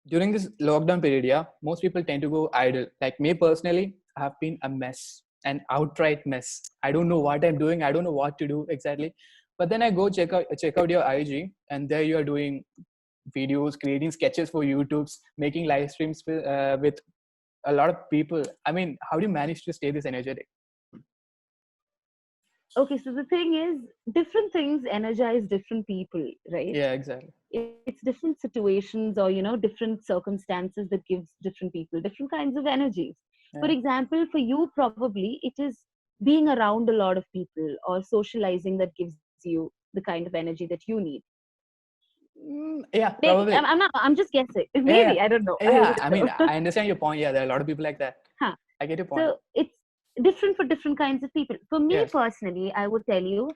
during this lockdown period, yeah, most people tend to go idle. Like me personally, I have been a mess, an outright mess. I don't know what I'm doing. I don't know what to do exactly. But then I go check out your IG, and there you are doing videos, creating sketches for YouTube's, making live streams with a lot of people. I mean, how do you manage to stay this energetic? Okay, so the thing is, different things energize different people, right? Yeah, exactly. It's different situations or different circumstances that gives different people different kinds of energies. For Yeah. example, for you probably it is being around a lot of people or socializing that gives you the kind of energy that you need. Yeah, Maybe probably. I'm just guessing. Yeah, Maybe I don't know. I yeah. I don't mean, know. I understand your point. Yeah, there are a lot of people like that. Huh. I get your point. So it's different for different kinds of people. For me Yes. personally, I would tell you,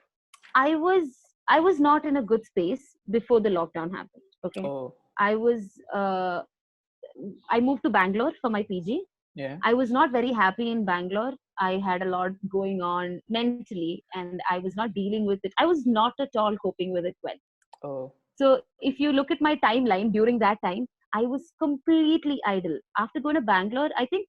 I was I was not in a good space before the lockdown happened. Okay, Oh, I was I moved to Bangalore for my PG. yeah. I was not very happy in Bangalore. I had a lot going on mentally, and I was not dealing with it. I was not at all coping with it well. Oh, So if you look at my timeline during that time, I was completely idle. After going to Bangalore, I think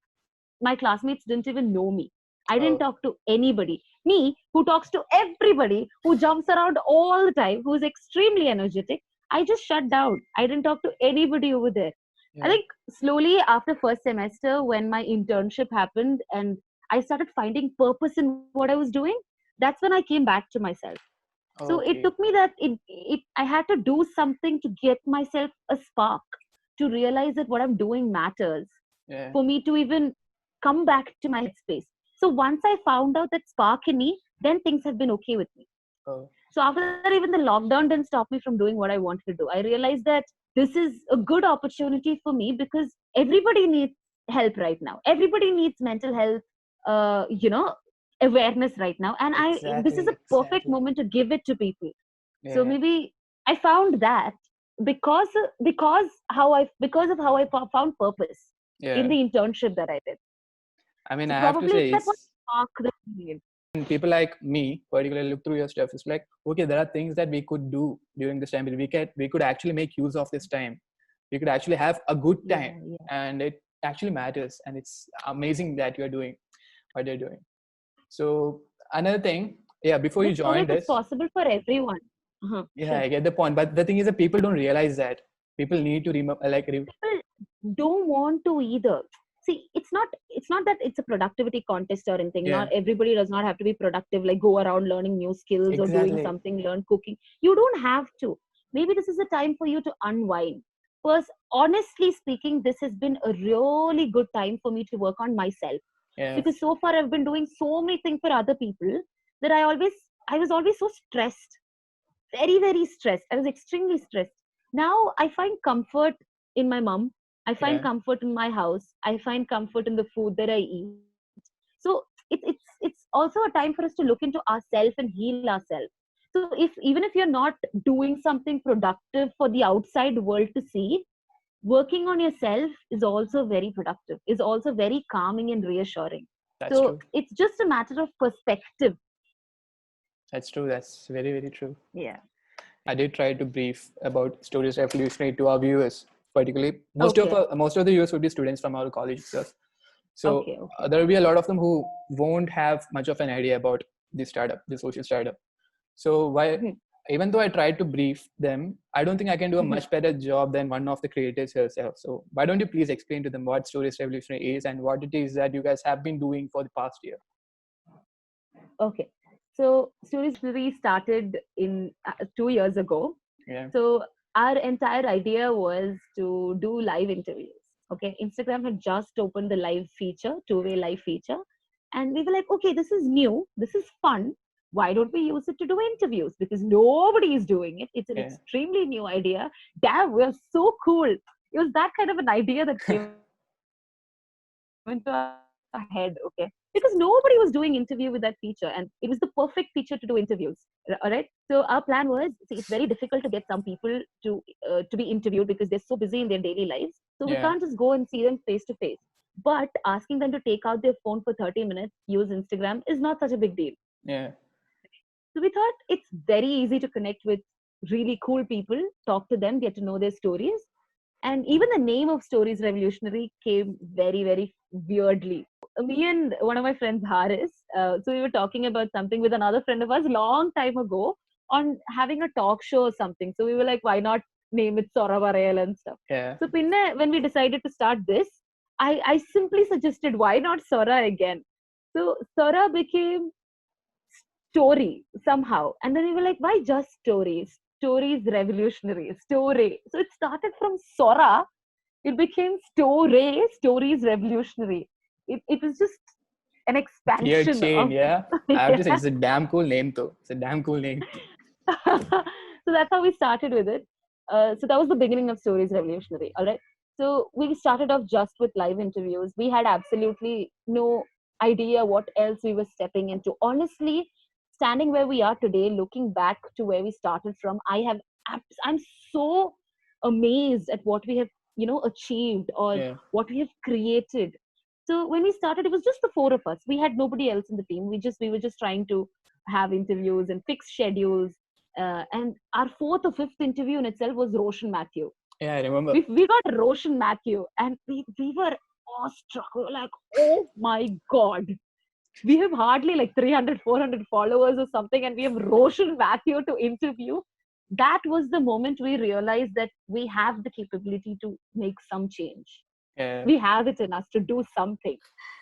my classmates didn't even know me. I didn't oh, talk to anybody. Me, who talks to everybody, who jumps around all the time, who's extremely energetic, I just shut down. I didn't talk to anybody over there. I yeah. think slowly after first semester, when my internship happened and I started finding purpose in what I was doing, that's when I came back to myself. So it Okay. took me that I had to do something to get myself a spark, to realize that what I'm doing matters, Yeah. for me to even come back to my headspace. So once I found out that spark in me, then things have been okay with me. Oh, So after that, even the lockdown didn't stop me from doing what I wanted to do. I realized that this is a good opportunity for me because everybody needs help right now. Everybody needs mental health, awareness right now. And this is exactly, a perfect exactly. moment to give it to people. So Yeah, maybe I found that because because of how I found purpose in yeah. the internship that I did. I mean, So I have to probably it's say, that one it's spark that we need. when people like me particularly look through your stuff. It's like, okay, there are things that we could do during this time. We could actually make use of this time. We could actually have a good time, Yeah, yeah. and it actually matters. And it's amazing that you're doing what you're doing. So another thing, yeah, before you Let's forget joined it's this, possible for everyone. yeah, Sure. I get the point. But the thing is that people don't realize that. People need to remember, People don't want to either. See, it's not that it's a productivity contest or anything. Not yeah, everybody does not have to be productive, like go around learning new skills or doing exactly. something, learn cooking. You don't have to. Maybe this is a time for you to unwind. Because honestly speaking, this has been a really good time for me to work on myself. Yeah, Because so far I've been doing so many things for other people that I was always so stressed, very, very stressed. I was extremely stressed. Now I find comfort in my mom. I find yeah, comfort in my house. I find comfort in the food that I eat. So it's also a time for us to look into ourselves and heal ourselves. So if even if you're not doing something productive for the outside world to see, working on yourself is also very productive, is also very calming and reassuring. that's So true. it's just a matter of perspective. That's true. That's very, very true. Yeah. I did try to brief about Stories Revolutionary to our viewers, particularly Okay. most of the viewers would be students from our colleges. So Okay. Okay. there will be a lot of them who won't have much of an idea about the startup, the social startup. So why, Mhm. even though I tried to brief them, I don't think I can do a Mhm. much better job than one of the creators herself. So why don't you please explain to them what Stories Revolutionary is and what it is that you guys have been doing for the past year? Okay. So Stories Dictionary started in 2 years ago. Yeah. So our entire idea was to do live interviews. Okay. Instagram had just opened the live feature, two-way live feature. And we were like, okay, this is new. This is fun. Why don't we use it to do interviews? Because nobody is doing it. It's an Yeah. extremely new idea. Damn, we're so cool. It was that kind of an idea that came into our head. Okay. Because nobody was doing interview with that feature. And it was the perfect feature to do interviews. All right. So our plan was, see, it's very difficult to get some people to be interviewed because they're so busy in their daily lives. So we can't just Yeah. go and see them face to face. But asking them to take out their phone for 30 minutes, use Instagram is not such a big deal. Yeah. So we thought it's very easy to connect with really cool people, talk to them, get to know their stories. And even the name of Stories Revolutionary came very, very weirdly. Me and one of my friends, Haris, so we were talking about something with another friend of ours long time ago on having a talk show or something. So we were like, why not name it Sora Varayal and stuff? Yeah. So pinne, when we decided to start this, I simply suggested, why not Sora again? So Sora became story somehow. And then we were like, why just stories? Stories revolutionary, story. So it started from Sora, it became story, stories revolutionary. It was just an Clear expansion chain, of yeah. I have to say, yeah. it's a damn cool name though. It's a damn cool name. So that's how we started with it. So that was the beginning of Stories Revolutionary. All right. So we started off just with live interviews. We had absolutely no idea what else we were stepping into. Honestly, standing where we are today, looking back to where we started from, I'm so amazed at what we have, achieved or Yeah. what we have created. So when we started, it was just the four of us. We had nobody else in the team. We were just trying to have interviews and fix schedules. And our fourth or fifth interview in itself was Roshan Matthew. Yeah, I remember. We got Roshan Matthew, and we were awestruck. We were like, oh my god, we have hardly like 300, 400 followers or something, and we have Roshan Matthew to interview. That was the moment we realized that we have the capability to make some change. Yeah. We have it in us to do something.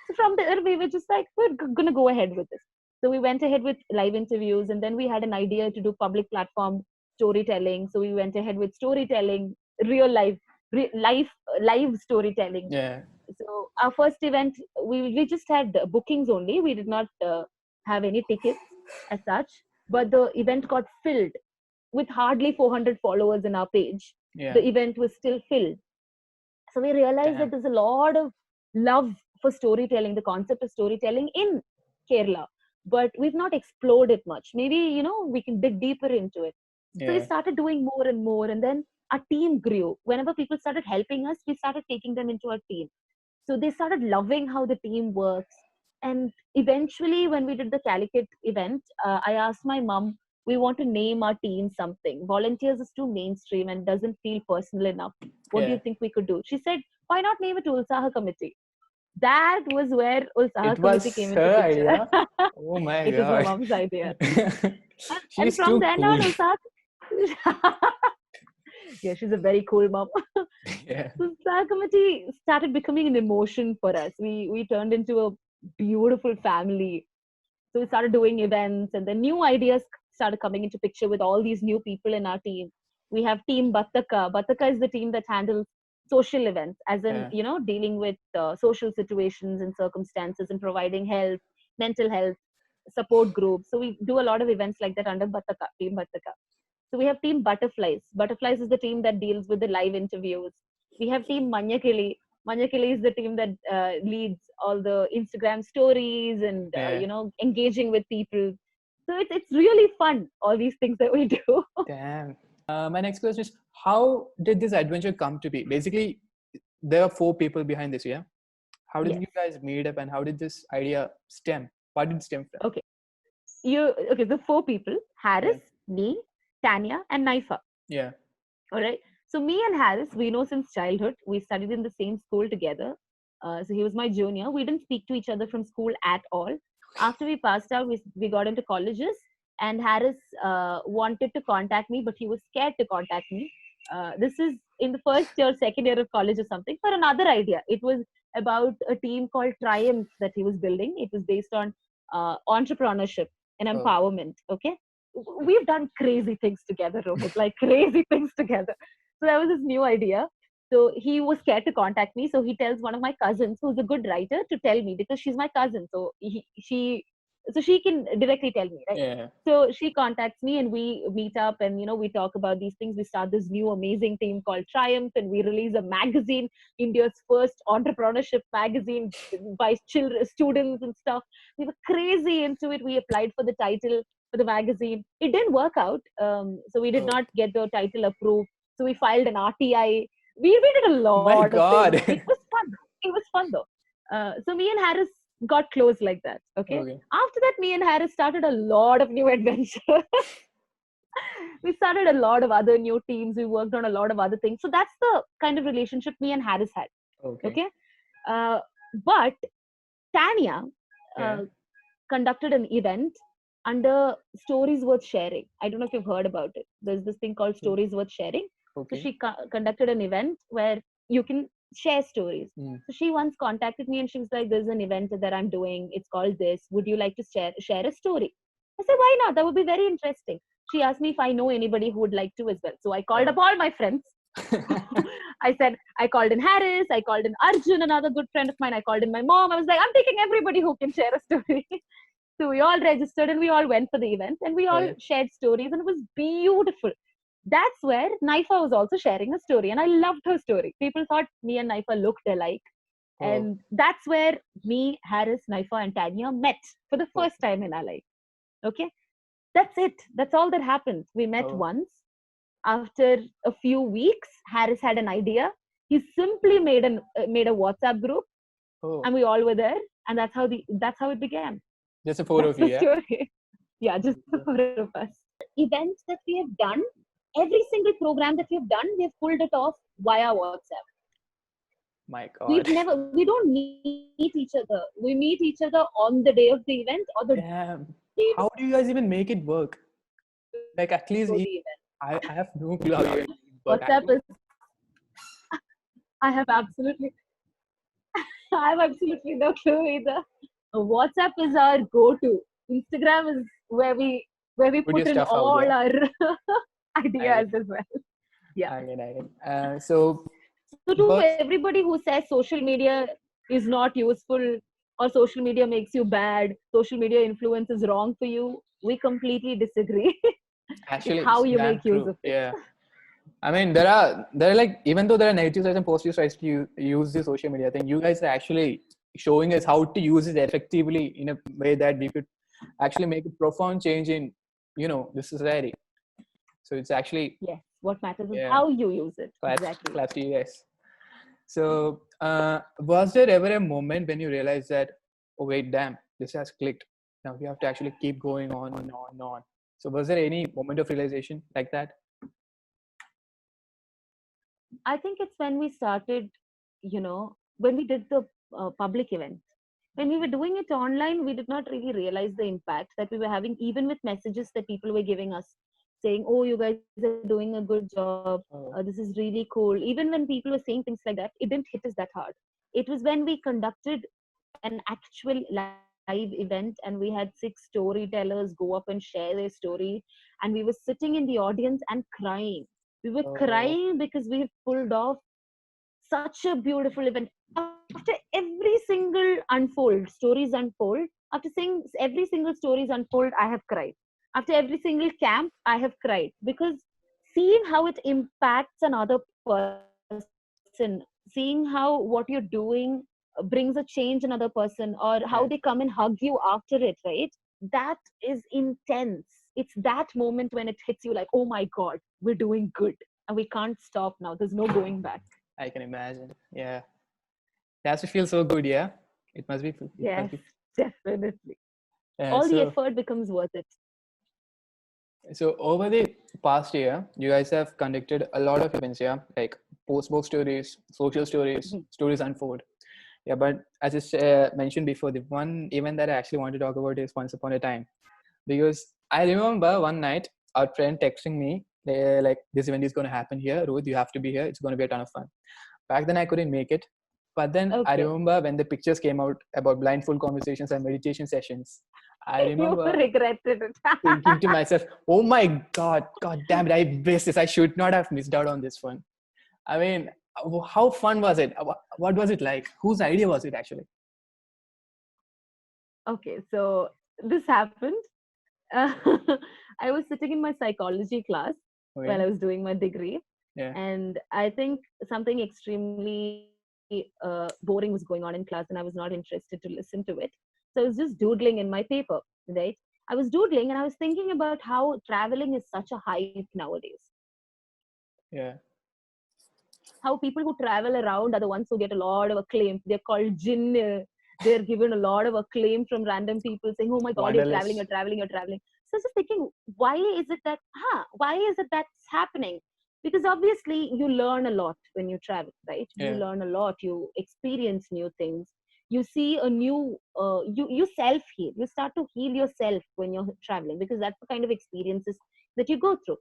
So from there, we were just like, we're going to go ahead with this. So we went ahead with live interviews, and then we had an idea to do public platform storytelling. So we went ahead with storytelling, real life, live storytelling. Yeah. So our first event, we just had bookings only. We did not have any tickets as such, but the event got filled with hardly 400 followers in our page. Yeah. The event was still filled. So we realized that Damn. there's a lot of love for storytelling, the concept of storytelling in Kerala, but we've not explored it much. Maybe, we can dig deeper into it. So we Yeah. started doing more and more, and then our team grew. Whenever people started helping us, we started taking them into our team. So they started loving how the team works. And eventually, when we did the Calicut event, I asked my mom, we want to name our team something. Volunteers is too mainstream and doesn't feel personal enough. What do Yeah. you think we could do? She said, why not name it Ulsaha Committee? That was where Ulsaha It was Committee came into her picture. idea. Oh my It was my god. mom's idea. And She's from too then cool. on, Ulsaha. Yeah, she's a very cool mom. Yeah. So Star Committee started becoming an emotion for us. We turned into a beautiful family. So we started doing events, and then new ideas started coming into picture with all these new people in our team. We have Team Battaka. Battaka is the team that handles social events, as in Yeah. dealing with social situations and circumstances and providing health, mental health support groups. So we do a lot of events like that under Battaka, Team Battaka. So we have Team Butterflies. Butterflies is the team that deals with the live interviews. We have Team Manyakili. Manyakili is the team that leads all the Instagram stories and Yeah. engaging with people. So it's really fun, all these things that we do. Damn. My next question is, how did this adventure come to be? Basically, there are 4 people behind this, yeah? How did Yes. you guys meet up, and how did this idea stem? What did it stem from? Okay. Okay, the 4 people, Harris, me, Tanya, and Naifa. Yeah. All right. So me and Harris, we know since childhood. We studied in the same school together. So he was my junior. We didn't speak to each other from school at all. After we passed out, we got into colleges, and Harris wanted to contact me, but he was scared to contact me. This is in the first year, second year of college or something, for another idea. It was about a team called Triumph that he was building. It was based on entrepreneurship and Oh. empowerment. Okay. We've done crazy things together, Rohit, like crazy things together. So that was his new idea. So he was scared to contact me. So he tells one of my cousins, who's a good writer, to tell me because she's my cousin. So she can directly tell me, right? Yeah. So she contacts me and we meet up and we talk about these things. We start this new amazing team called Triumph, and we release a magazine, India's first entrepreneurship magazine by children, students and stuff. We were crazy into it. We applied for the title for the magazine. It didn't work out. So we did Oh. not get the title approved. So we filed an RTI. We did a Oh my lot of god. things. It was fun. It was fun though. So me and Harris got close like that. Okay. Okay. After that, me and Harris started a lot of new adventures. We started a lot of other new teams. We worked on a lot of other things. So that's the kind of relationship me and Harris had. Okay. Uh, but Tanya Yeah. uh, conducted an event under Stories Worth Sharing. I don't know if you've heard about it. There's this thing called Stories Worth Sharing. So Okay. she conducted an event where you can share stories. Mm. So she once contacted me and she was like, "There's an event that I'm doing. It's called this. Would you like to share a story?" I said, "Why not? That would be very interesting." She asked me if I know anybody who would like to as well. So I called up all my friends. I called in Harris, I called in Arjun, another good friend of mine. I called in my mom. I was like, I'm taking everybody who can share a story. So we all registered and we all went for the event and we all Yeah. shared stories and it was beautiful. That's where Naifa was also sharing a story and I loved her story. People thought me and Naifa looked alike. Oh. And that's where me, Harris, Naifa, and Tanya met for the first time in our life. Okay. That's it. That's all that happened. We met Oh. once. After a few weeks, Harris had an idea. He simply made a WhatsApp group, Oh. and we all were there, and that's how it began. Just a four That's of you, the yeah? story. Yeah, just the four of us. Events that we have done, every single program that we've done, we've pulled it off via WhatsApp. My God. We don't meet each other. We meet each other on the day of the event or the Damn. day How do you guys even make it work? Like, at least before the event. I have no clue how you make it work. WhatsApp is. I have absolutely no clue either. WhatsApp is our go-to. Instagram is where we Put your put in stuff out, all yeah. our ideas as well. Yeah. I get. So So to But everybody who says social media is not useful or social media makes you bad, social media influence is wrong for you, we completely disagree. actually, It's how it's you damn make use true. of it. Yeah. I mean, there are like, even though there are negative sides and positive sides to use the social media thing, you guys are actually showing us how to use it effectively in a way that we could actually make a profound change in, the society. So it's actually, Yes. What matters is yeah, how you use it. claps Exactly. to you guys. So was there ever a moment when you realized that, oh wait, damn, this has clicked. Now we have to actually keep going on and on and on. So was there any moment of realization like that? I think it's when we started, when we did the public event. When we were doing it online, we did not really realize the impact that we were having, even with messages that people were giving us, saying, "Oh, you guys are doing a good job. Oh, This is really cool." Even when people were saying things like that, it didn't hit us that hard. It was when we conducted an actual live event and we had 6 storytellers go up and share their story, and we were sitting in the audience and crying. We were oh, crying because we have pulled off such a beautiful event. After every single stories unfold, after seeing every single stories unfold, I have cried. After every single camp, I have cried because seeing how it impacts another person, seeing how what you're doing brings a change in another person, or how yeah. they come and hug you after it, right? That is intense. It's that moment when it hits you like, oh my God, we're doing good and we can't stop now. There's no going back. I can imagine. Yeah. It has to feel so good, yeah. It must be. It must Yes, be. definitely. Yeah. All the So effort becomes worth it. over the past year, you guys have conducted a lot of events, yeah, like post-book stories, social stories, Mhm. stories unfold. Yeah, but as I mentioned before, the one event that I actually want to talk about is Once Upon a Time, because I remember one night our friend texting me, they're like, this event is going to happen here, Ruth, you have to be here. It's going to be a ton of fun. Back then I couldn't make it, but then I Okay. remember when the pictures came out about blindfold conversations and meditation sessions, I You remember regretted it. thinking to myself, oh my god damn it, I missed this. I should not have missed out on this one. I mean, how fun was it? What was it like? Whose idea was it actually? Okay, so this happened. Uh, I was sitting in my psychology class while I Okay. was doing my degree, Yeah. and I think something extremely boring was going on in class, and I was not interested to listen to it. So I was just doodling in my paper, right? I was doodling and I was thinking about how traveling is such a hype nowadays. Yeah. How people who travel around are the ones who get a lot of acclaim. They're called jinn. They're given a lot of acclaim from random people saying, "Oh my God, you're traveling, Wanderlust. you're traveling, you're traveling." So I was just thinking, why is it that's happening? Because obviously you learn a lot when you travel, right? You Yeah. learn a lot, you experience new things, you see a new, you self heal. You start to heal yourself when you're traveling, because that's the kind of experiences that you go through.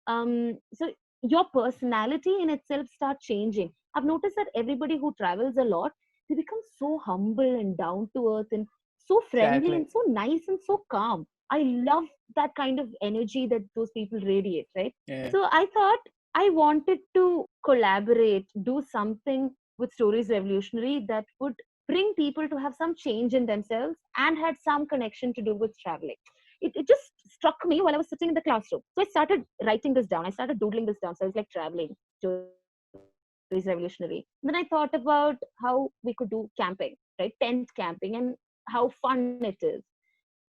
So your personality in itself start changing. I've noticed that everybody who travels a lot, they become so humble and down to earth and so friendly Exactly. and so nice and so calm. I love that kind of energy that those people radiate, right? Yeah. So I thought I wanted to collaborate, do something with Stories Revolutionary that would bring people to have some change in themselves and had some connection to do with traveling. It just struck me while I was sitting in the classroom. So I started writing this down. I started doodling this down. So I was like traveling, Stories Revolutionary. Then I thought about how we could do camping, right? Tent camping, and how fun it is.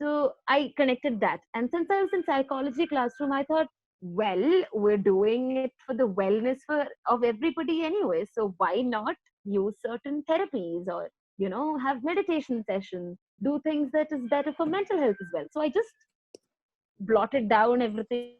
So I connected that. And since I was in psychology classroom, I thought, well, we're doing it for the wellness of everybody anyway. So why not use certain therapies, or, have meditation sessions, do things that is better for mental health as well. So I just blotted down everything.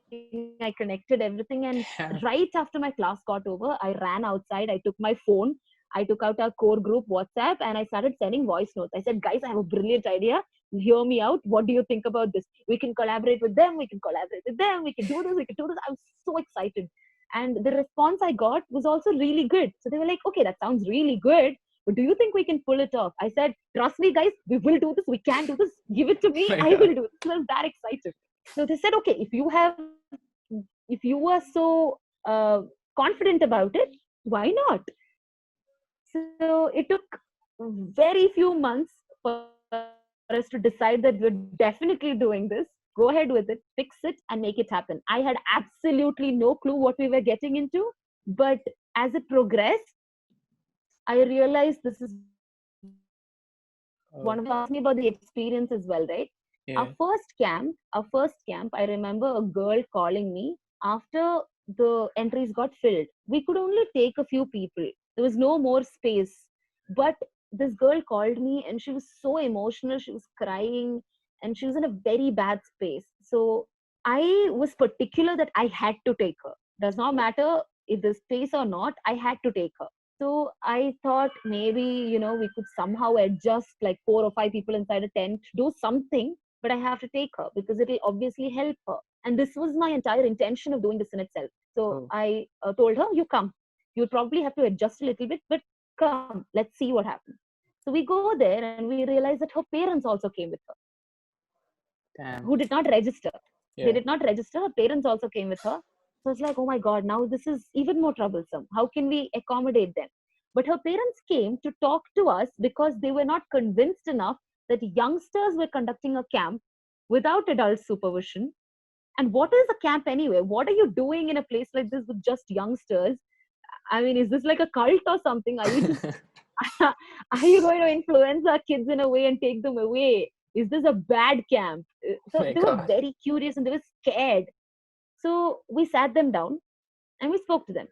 I connected everything. And right Yeah. after my class got over, I ran outside. I took my phone. I took out our core group WhatsApp and I started sending voice notes. I said, guys, I have a brilliant idea. Hear me out. What do you think about this? We can collaborate with them. We can collaborate with them. We can do this. We can do this. I was so excited. And the response I got was also really good. So they were like, okay, that sounds really good. But do you think we can pull it off? I said, trust me, guys, we will do this. We can do this. Give it to Oh me. my I God. will do it. So I was that excited. So they said, okay, if you are so confident about it, why not? So it took very few months for us to decide that we're definitely doing this. Go ahead with it, fix it, and make it happen. I had absolutely no clue what we were getting into, but as it progressed, I realized this is one of the best things that can happen. So you asked me Oh. about the experience as well, right? Yeah. Our first camp, I remember a girl calling me after the entries got filled. We could only take a few people. There was no more space. But this girl called me and she was so emotional. She was crying and she was in a very bad space. So I was particular that I had to take her. Does not matter if there's space or not, I had to take her. So I thought maybe, we could somehow adjust like 4 or 5 people inside a tent, do something, but I have to take her because it'll obviously help her. And this was my entire intention of doing this in itself. So Oh. I told her, you come. You'll probably have to adjust a little bit, but come, let's see what happens. So we go there and we realize that her parents also came with her, Damn. who did not register. They Yeah. did not register. Her parents also came with her. So it's like, oh my God, now this is even more troublesome. How can we accommodate them? But her parents came to talk to us because they were not convinced enough that youngsters were conducting a camp without adult supervision. And what is a camp anyway? What are you doing in a place like this with just youngsters? I mean, is this like a cult or something? Are you just are you going to influence our kids in a way and take them away? Is this a bad camp? Oh So my they were God. very curious and they were scared. So we sat them down and we spoke to them.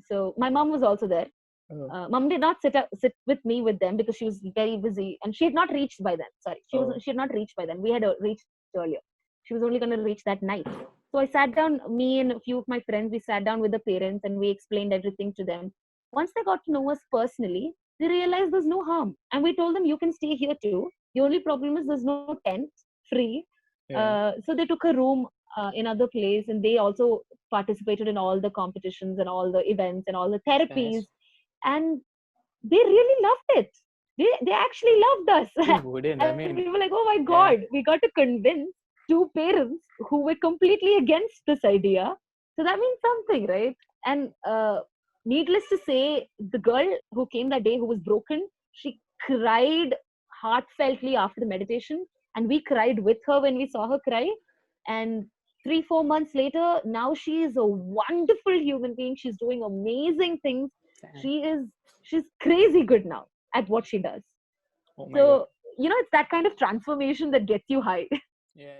So my mom was also there. Oh. Mom did not sit with me with them because she was very busy and she had not reached by then. Sorry, Oh. she had not reached by then. We had reached earlier. She was only going to reach that night. So I sat down. Me and a few of my friends, we sat down with the parents and we explained everything to them. Once they got to know us personally, they realized there's no harm, and we told them you can stay here too. The only problem is there's no tent free. Yeah. So they took a room in other place, and they also participated in all the competitions and all the events and all the therapies, Nice. and they really loved it. They actually loved Who us. wouldn't? I And we were mean, like, oh my God, yeah. we got to convince two parents who were completely against this idea. So that means something, right? And needless to say, the girl who came that day who was broken, she cried heartfeltly after the meditation, and we cried with her when we saw her cry. And 3 4 months later, now she is a wonderful human being. She's doing amazing things. Damn. She's crazy good now at what she does. Oh my God. So it's that kind of transformation that gets you high. Yeah. Yeah.